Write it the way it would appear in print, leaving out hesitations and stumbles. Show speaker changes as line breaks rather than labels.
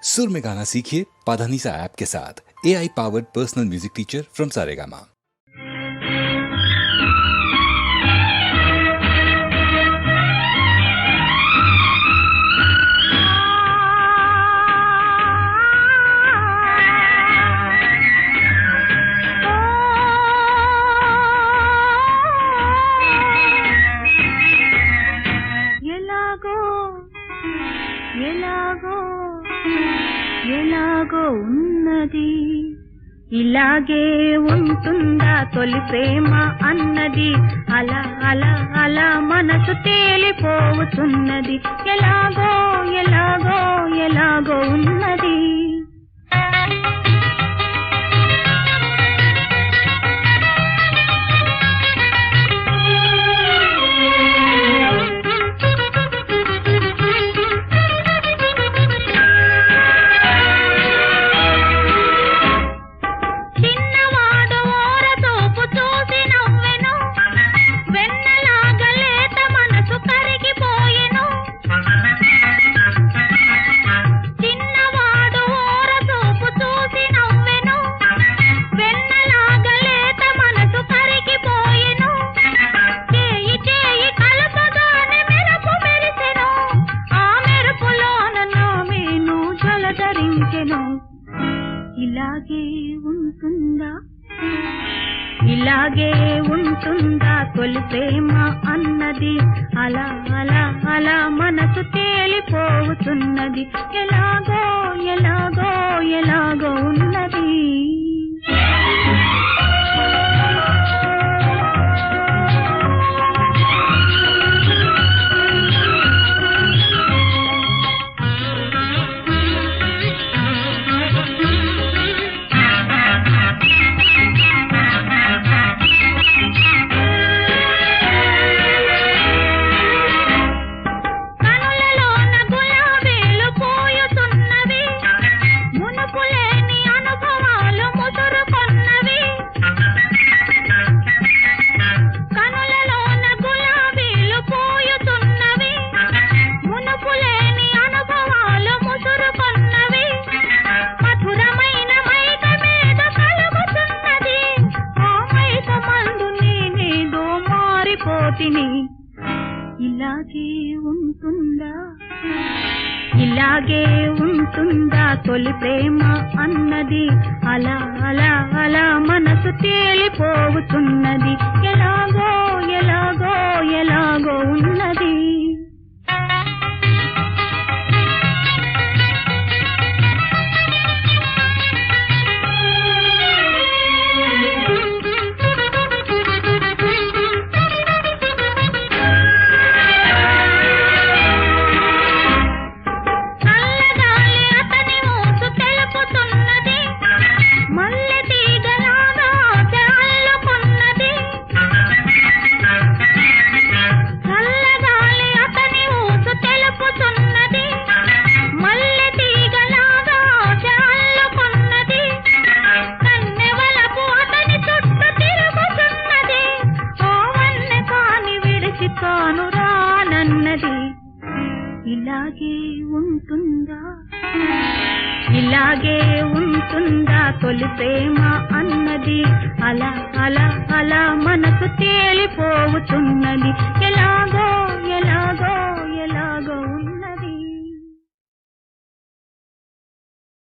सुर में गाना सीखिए पाधानीसा ऐप के साथ। AI powered personal music teacher from Saregama.
ఎలాగో ఉన్నది ఇలాగే ఉంటుందా తొలి ప్రేమ అన్నది అలా అలా అలా మనసు తేలిపోతున్నది ఎలాగో ఎలాగో ఎలాగో ఉన్నది ఇలాగే ఉంటుందా తొలి ప్రేమ అన్నది అలా అలా అలా మనసు తేలిపోతున్నది ఎలాగో ఎలాగో ఎలాగో ఉన్నది ఇలాగే ఉంటుందా తొలి ప్రేమ అన్నది అలా అలా అలా మనసు తేలిపోతున్నది ఎలాగో ఎలాగో ఎలాగో ఉన్నది ఇలాగే ఉంటుందా తొలి ప్రేమ అన్నది అలా అలా అలా మనసు తేలిపోతున్నది ఎలాగో